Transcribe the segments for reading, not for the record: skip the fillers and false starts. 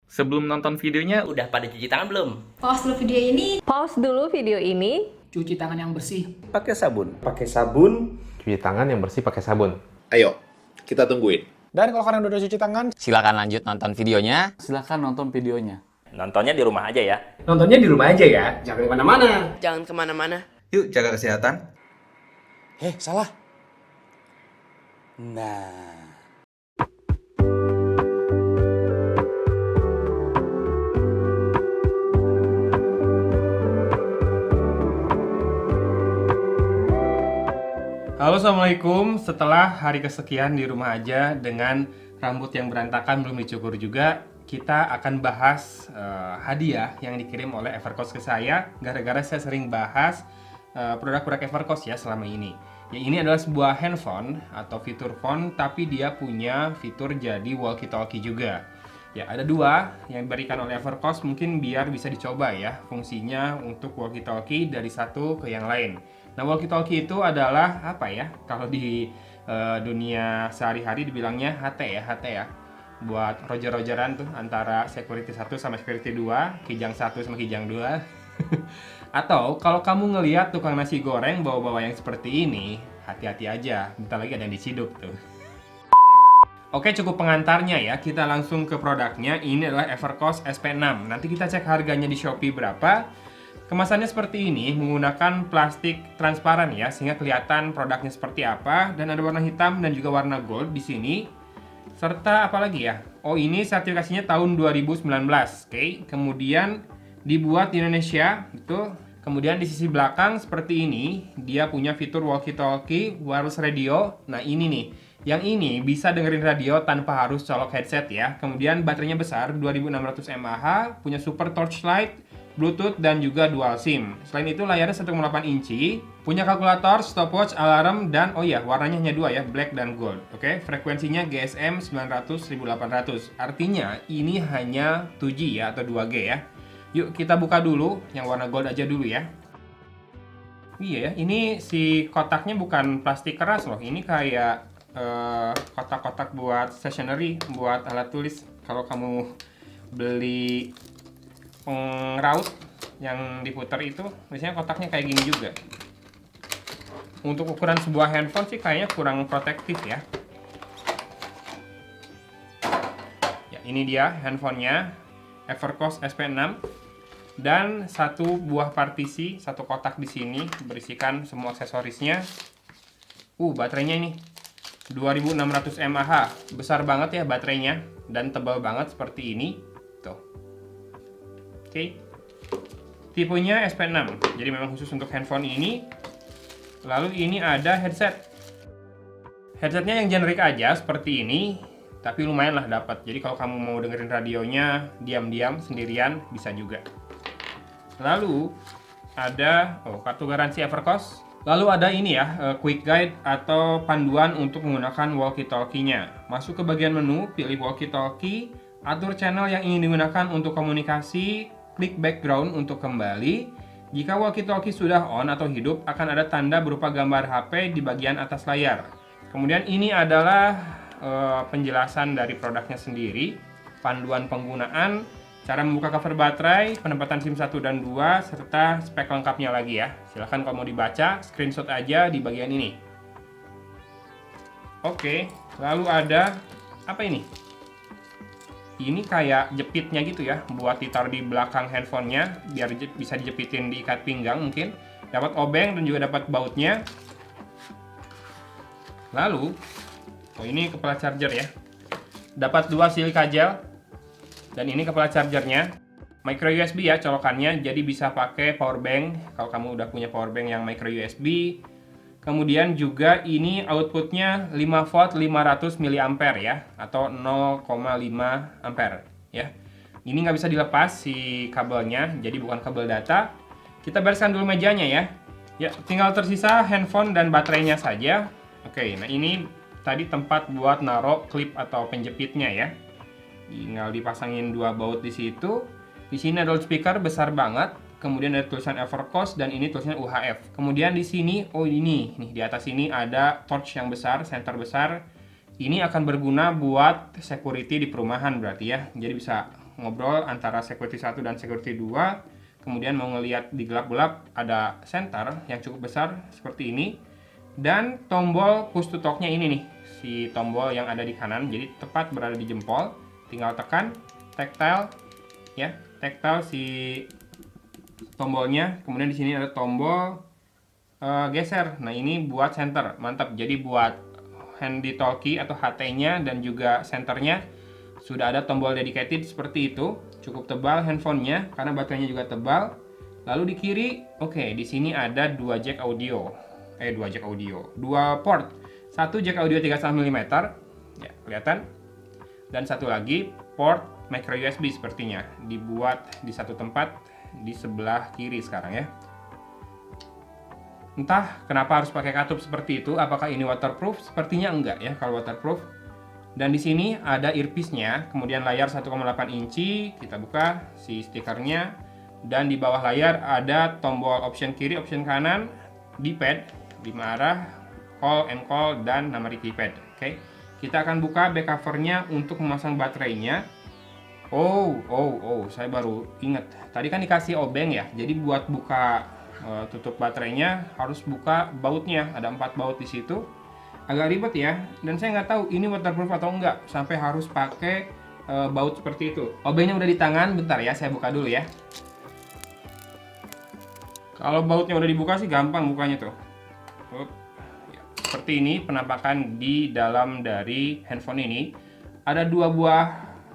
Sebelum nonton videonya, Udah pada cuci tangan belum? Pause dulu video ini. Pause dulu video ini. Cuci tangan yang bersih. Pakai sabun. Pakai sabun. Cuci tangan yang bersih pakai sabun. Ayo, kita tungguin. Dan kalau kalian udah cuci tangan, Silakan lanjut nonton videonya. Silahkan nonton videonya. Nontonnya di rumah aja ya. Nontonnya di rumah aja ya, jangan kemana-mana. Jangan kemana-mana. yuk jaga kesehatan. Salah. Nah. Halo, Assalamualaikum. Setelah hari kesekian di rumah aja dengan rambut yang berantakan belum dicukur juga, kita akan bahas hadiah yang dikirim oleh Evercost ke saya gara-gara saya sering bahas produk-produk Evercost ya selama ini. Ya, ini adalah sebuah handphone atau fitur phone, tapi dia punya fitur jadi walkie-talkie juga. Ya, ada dua yang diberikan oleh Evercost, mungkin biar bisa dicoba ya fungsinya untuk walkie-talkie dari satu ke yang lain. Nah, walkie-talkie itu adalah apa ya? Kalau di dunia sehari-hari dibilangnya HT ya. Buat roger-rogeran tuh antara security 1 sama security 2, kijang 1 sama kijang 2. Atau kalau kamu ngelihat tukang nasi goreng bawa-bawa yang seperti ini, hati-hati aja, bentar lagi ada yang diciduk tuh. Oke, cukup pengantarnya ya. Kita langsung ke produknya. Ini adalah Evercost SP6. Nanti kita cek harganya di Shopee berapa. Kemasannya seperti ini, menggunakan plastik transparan ya, sehingga kelihatan produknya seperti apa. Dan ada warna hitam dan juga warna gold di sini. Serta apa lagi ya? Oh, ini sertifikasinya tahun 2019. Oke, kemudian dibuat di Indonesia, gitu. Kemudian di sisi belakang seperti ini, dia punya fitur walkie-talkie, wireless radio. Nah, ini nih. Yang ini bisa dengerin radio tanpa harus colok headset ya. Kemudian baterainya besar, 2600 mAh, punya super torchlight, Bluetooth, dan juga dual SIM. Selain itu layarnya 1,8 inci, punya kalkulator, stopwatch, alarm, dan oh iya, warnanya hanya dua ya, black dan gold. Oke, frekuensinya GSM 900-1800. Artinya ini hanya 2G ya atau 2G ya. Yuk kita buka dulu yang warna gold aja dulu ya. Iya ya, ini si kotaknya bukan plastik keras loh. Ini kayak kotak-kotak buat stationery, buat alat tulis. Kalau kamu beli pengraut yang diputar itu, biasanya kotaknya kayak gini juga. Untuk ukuran sebuah handphone sih kayaknya kurang protektif ya. Ya, ini dia handphonenya, Evercost SP6. Dan satu buah partisi, satu kotak di sini berisikan semua aksesorisnya. Baterainya ini 2600 mAh, besar banget ya baterainya dan tebal banget seperti ini. Tuh. Oke. Tipenya SP6. Jadi memang khusus untuk handphone ini. Lalu ini ada headset. Headsetnya yang generik aja seperti ini, tapi lumayan lah dapat. Jadi kalau kamu mau dengerin radionya diam-diam sendirian bisa juga. Lalu ada kartu garansi Evercost. Lalu ada ini ya, quick guide atau panduan untuk menggunakan walkie-talkie-nya. Masuk ke bagian menu, pilih walkie-talkie, atur channel yang ingin digunakan untuk komunikasi, klik background untuk kembali. Jika walkie-talkie sudah on atau hidup, akan ada tanda berupa gambar HP di bagian atas layar. Kemudian ini adalah penjelasan dari produknya sendiri, panduan penggunaan, cara membuka cover baterai, penempatan SIM 1 dan 2, serta spek lengkapnya lagi ya. Silahkan kalau mau dibaca, screenshot aja di bagian ini. Oke, lalu ada apa ini? Ini kayak jepitnya gitu ya, buat ditaruh di belakang handphonenya, biar bisa dijepitin di ikat pinggang mungkin. Dapat obeng dan juga dapat bautnya. Lalu, ini kepala charger ya. Dapat dua silika gel. Dan ini kepala chargernya, micro USB ya colokannya, jadi bisa pakai power bank kalau kamu udah punya power bank yang micro USB. Kemudian juga ini outputnya 5 volt 500 mAh ya, atau 0,5 ampere ya. Ini nggak bisa dilepas si kabelnya, jadi bukan kabel data. Kita bereskan dulu mejanya ya. Ya, tinggal tersisa handphone dan baterainya saja. Oke, nah ini tadi tempat buat naruh klip atau penjepitnya ya. Tinggal dipasangin dua baut di situ. Di sini ada loudspeaker besar banget. Kemudian ada tulisan Evercost dan ini tulisannya UHF. Kemudian di sini, ini nih di atas ini ada torch yang besar, senter besar. Ini akan berguna buat security di perumahan berarti ya. Jadi bisa ngobrol antara security 1 dan security 2. Kemudian mau ngelihat di gelap-gelap ada center yang cukup besar seperti ini. Dan tombol push to talk-nya ini nih, si tombol yang ada di kanan, jadi tepat berada di jempol. Tinggal tekan tactile ya, tactile si tombolnya. Kemudian di sini ada tombol geser. Nah, ini buat center. Mantap. Jadi buat handy talkie atau HT-nya dan juga senternya sudah ada tombol dedicated seperti itu. Cukup tebal handphonenya karena baterainya juga tebal. Lalu di kiri, oke, di sini ada 2 jack audio. 2 jack audio. 2 port. Satu jack audio 3,5 mm. Ya, kelihatan. Dan satu lagi port micro USB sepertinya. Dibuat di satu tempat di sebelah kiri sekarang ya. Entah kenapa harus pakai katup seperti itu. Apakah ini waterproof? Sepertinya enggak ya kalau waterproof. Dan di sini ada earpiece-nya, kemudian layar 1,8 inci, kita buka si stikernya, dan di bawah layar ada tombol option kiri, option kanan, D-pad, 5 arah, call and call, dan nama keypad. Oke, kita akan buka back cover-nya untuk memasang baterainya. Saya baru ingat, tadi kan dikasih obeng ya, jadi buat buka tutup baterainya harus buka bautnya, ada 4 baut di situ. Agak ribet ya, dan saya nggak tahu ini waterproof atau enggak sampai harus pakai baut seperti itu. Obengnya udah di tangan, bentar ya, saya buka dulu ya. Kalau bautnya udah dibuka sih gampang bukanya tuh. Ya, seperti ini penampakan di dalam dari handphone ini. Ada 2 buah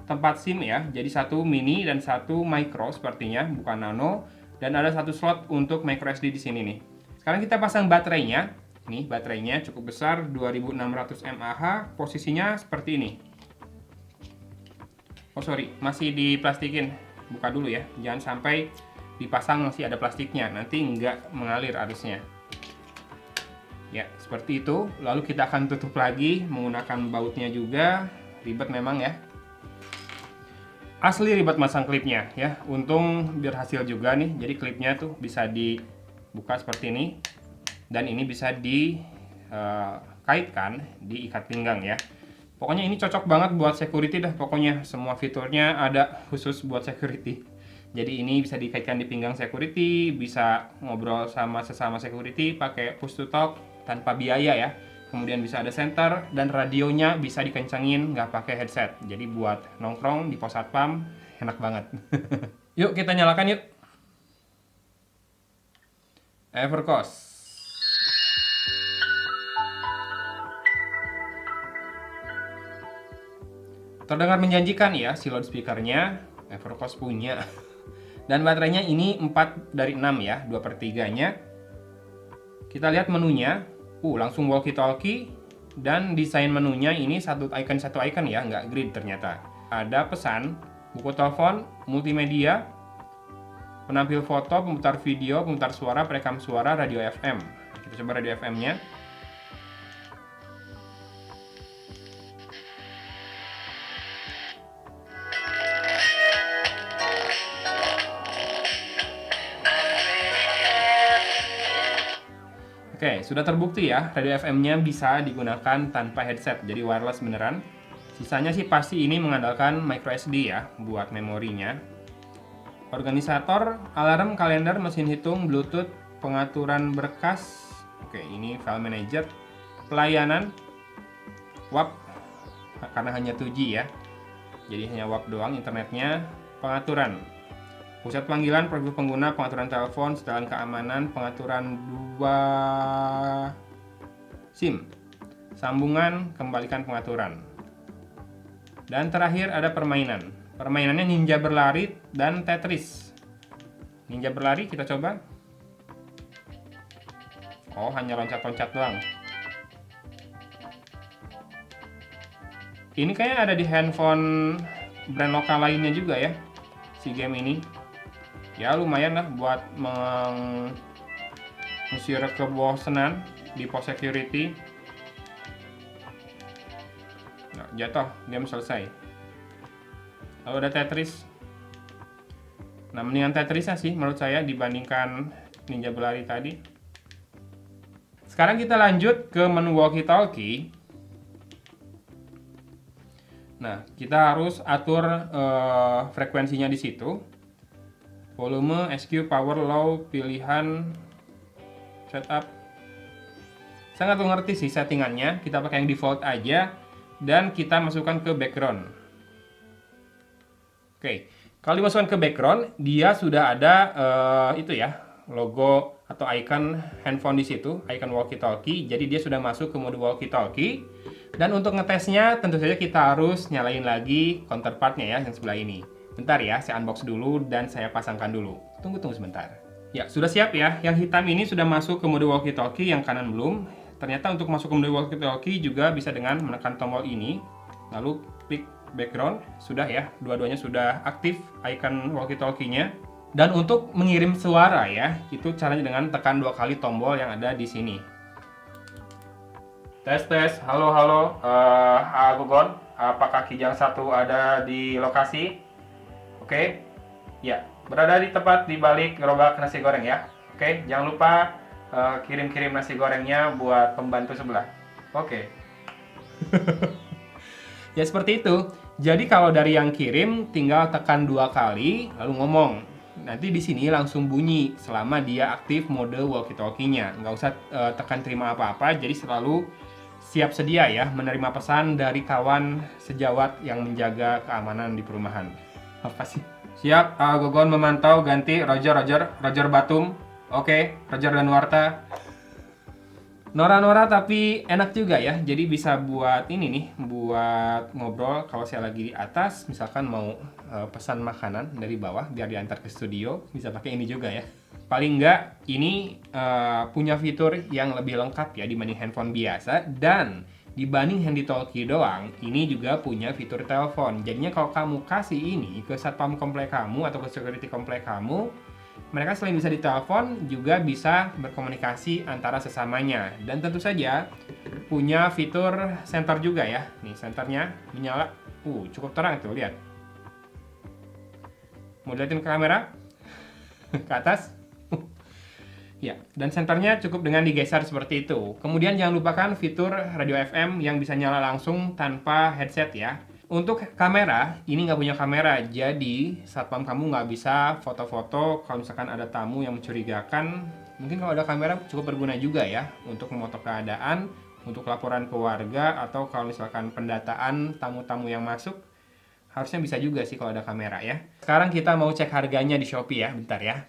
tempat SIM ya, jadi satu mini dan satu micro sepertinya, bukan nano. Dan ada 1 slot untuk micro SD di sini nih. Sekarang kita pasang baterainya. Nih baterainya cukup besar, 2600 mAh, posisinya seperti ini. Masih diplastikin. Buka dulu ya, jangan sampai dipasang masih ada plastiknya, nanti nggak mengalir arusnya. Ya, seperti itu. Lalu kita akan tutup lagi menggunakan bautnya juga. Ribet memang ya. Asli ribet masang klipnya ya. Untung berhasil juga nih. Jadi klipnya tuh bisa dibuka seperti ini. Dan ini bisa dikaitkan di ikat pinggang ya. Pokoknya ini cocok banget buat security dah. Pokoknya semua fiturnya ada khusus buat security. Jadi ini bisa dikaitkan di pinggang security, bisa ngobrol sama sesama security pakai push to talk tanpa biaya ya. Kemudian bisa ada center dan radionya bisa dikencangin nggak pakai headset. Jadi buat nongkrong di pos satpam enak banget. Yuk kita nyalakan yuk. Evercost. Terdengar menjanjikan ya si loudspeakernya, Evercost punya. Dan baterainya ini 4 dari 6 ya, 2/3-nya. Kita lihat menunya, langsung walkie-talkie. Dan desain menunya ini satu icon ya, nggak grid ternyata. Ada pesan, buku telepon, multimedia, penampil foto, pemutar video, pemutar suara, perekam suara, radio FM. Kita coba radio FM-nya. Oke, sudah terbukti ya, radio FM-nya bisa digunakan tanpa headset, jadi wireless beneran. Sisanya sih pasti ini mengandalkan micro SD ya, buat memorinya. Organisator, alarm, kalender, mesin hitung, bluetooth, pengaturan berkas. Oke, ini file manager. Pelayanan, WAP, karena hanya 2G ya. Jadi hanya WAP doang internetnya. Pengaturan, pusat panggilan, profil pengguna, pengaturan telepon, setelan keamanan, pengaturan 2 SIM, sambungan, kembalikan pengaturan. Dan terakhir ada permainan. Permainannya Ninja Berlari dan Tetris. Ninja Berlari kita coba. Hanya loncat-loncat doang. Ini kayaknya ada di handphone brand lokal lainnya juga ya, si game ini. Ya lumayan lah buat mengusir kebosanan di pos security. Nah, jatuh, game selesai. Lalu ada Tetris. Nah, mendingan Tetrisnya sih menurut saya dibandingkan Ninja Berlari tadi. Sekarang kita lanjut ke menu walkie-talkie. Nah, kita harus atur frekuensinya di situ. Volume, EQ, power, low, pilihan, setup. Saya nggak ngerti sih settingannya. Kita pakai yang default aja dan kita masukkan ke background. Oke, kalau dimasukkan ke background, dia sudah ada itu ya, logo atau icon handphone di situ, icon walkie-talkie. Jadi dia sudah masuk ke mode walkie-talkie. Dan untuk ngetesnya tentu saja kita harus nyalain lagi counterpartnya ya, yang sebelah ini. Bentar ya, saya unbox dulu dan saya pasangkan dulu. Tunggu sebentar. Ya, sudah siap ya. Yang hitam ini sudah masuk ke mode walkie-talkie, yang kanan belum. Ternyata untuk masuk ke mode walkie-talkie juga bisa dengan menekan tombol ini. Lalu klik background, sudah ya. Dua-duanya sudah aktif icon walkie-talkie-nya. Dan untuk mengirim suara ya, itu caranya dengan tekan 2 kali tombol yang ada di sini. Tes. Halo. Agugon, apakah Kijang 1 ada di lokasi? Oke. Ya, berada di tempat di balik gerobak nasi goreng ya. Oke, jangan lupa kirim-kirim nasi gorengnya buat pembantu sebelah. Oke. Ya seperti itu. Jadi kalau dari yang kirim tinggal tekan 2 kali lalu ngomong. Nanti di sini langsung bunyi selama dia aktif mode walkie-talkie-nya. Nggak usah tekan terima apa-apa, jadi selalu siap sedia ya menerima pesan dari kawan sejawat yang menjaga keamanan di perumahan. Apa sih? Siap, Gogon memantau ganti Roger Batum. Oke, Roger Danuarta. Nora tapi enak juga ya. Jadi bisa buat ini nih, buat ngobrol kalau saya lagi di atas, misalkan mau pesan makanan dari bawah biar diantar ke studio, bisa pakai ini juga ya. Paling enggak ini punya fitur yang lebih lengkap ya dibanding handphone biasa, dan dibanding handy talkie doang, ini juga punya fitur telepon. Jadinya kalau kamu kasih ini ke satpam komplek kamu atau ke security komplek kamu, mereka selain bisa ditelepon juga bisa berkomunikasi antara sesamanya. Dan tentu saja punya fitur senter juga ya. Nih senternya menyala, cukup terang tuh, lihat. Mau liatin ke kamera? Ke atas? Ya, dan senternya cukup dengan digeser seperti itu. Kemudian jangan lupakan fitur radio FM yang bisa nyala langsung tanpa headset ya. Untuk kamera, ini nggak punya kamera, jadi satpam kamu nggak bisa foto-foto kalau misalkan ada tamu yang mencurigakan. Mungkin kalau ada kamera cukup berguna juga ya, untuk memotong keadaan, untuk laporan ke warga, atau kalau misalkan pendataan tamu-tamu yang masuk, harusnya bisa juga sih kalau ada kamera ya. Sekarang kita mau cek harganya di Shopee ya, bentar ya.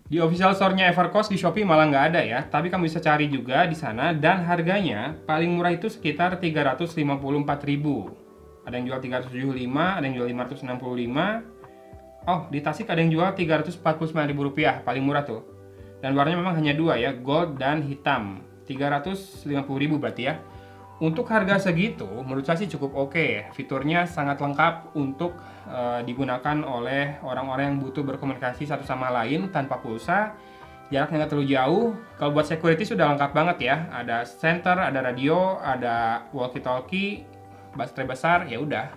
Di official store-nya Evercost di Shopee malah nggak ada ya, tapi kamu bisa cari juga di sana, dan harganya paling murah itu sekitar 354.000. Ada yang jual 375, ada yang jual 565. Oh, di Tasik ada yang jual 349.000 rupiah, paling murah tuh. Dan warnanya memang hanya 2 ya, gold dan hitam. 350.000 berarti ya. Untuk harga segitu, menurut saya sih cukup oke. Fiturnya sangat lengkap untuk digunakan oleh orang-orang yang butuh berkomunikasi satu sama lain tanpa pulsa. Jaraknya nggak terlalu jauh. Kalau buat security sudah lengkap banget ya. Ada center, ada radio, ada walkie-talkie, baterai besar, ya udah.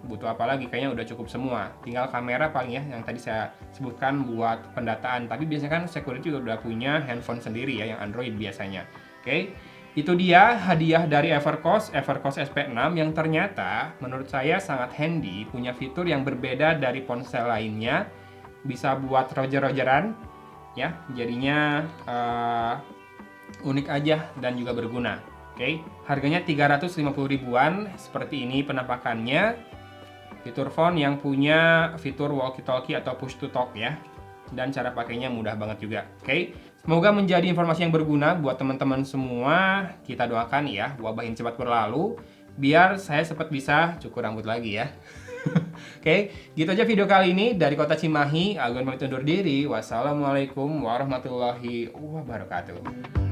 Butuh apa lagi? Kayaknya udah cukup semua. Tinggal kamera paling ya, yang tadi saya sebutkan buat pendataan. Tapi biasanya kan security juga udah punya handphone sendiri ya, yang Android biasanya. Oke. Itu dia hadiah dari Evercost SP6 yang ternyata menurut saya sangat handy, punya fitur yang berbeda dari ponsel lainnya, bisa buat roger-rogeran, ya, jadinya unik aja dan juga berguna. Oke, harganya 350.000-an, seperti ini penampakannya. Fitur phone yang punya fitur walkie-talkie atau push to talk ya, dan cara pakainya mudah banget juga. Oke. Semoga menjadi informasi yang berguna buat teman-teman semua. Kita doakan ya, wabah ini cepat berlalu, biar saya cepat bisa cukur rambut lagi ya. Oke, gitu aja video kali ini dari Kota Cimahi. Agun pamit undur diri. Wassalamualaikum warahmatullahi wabarakatuh.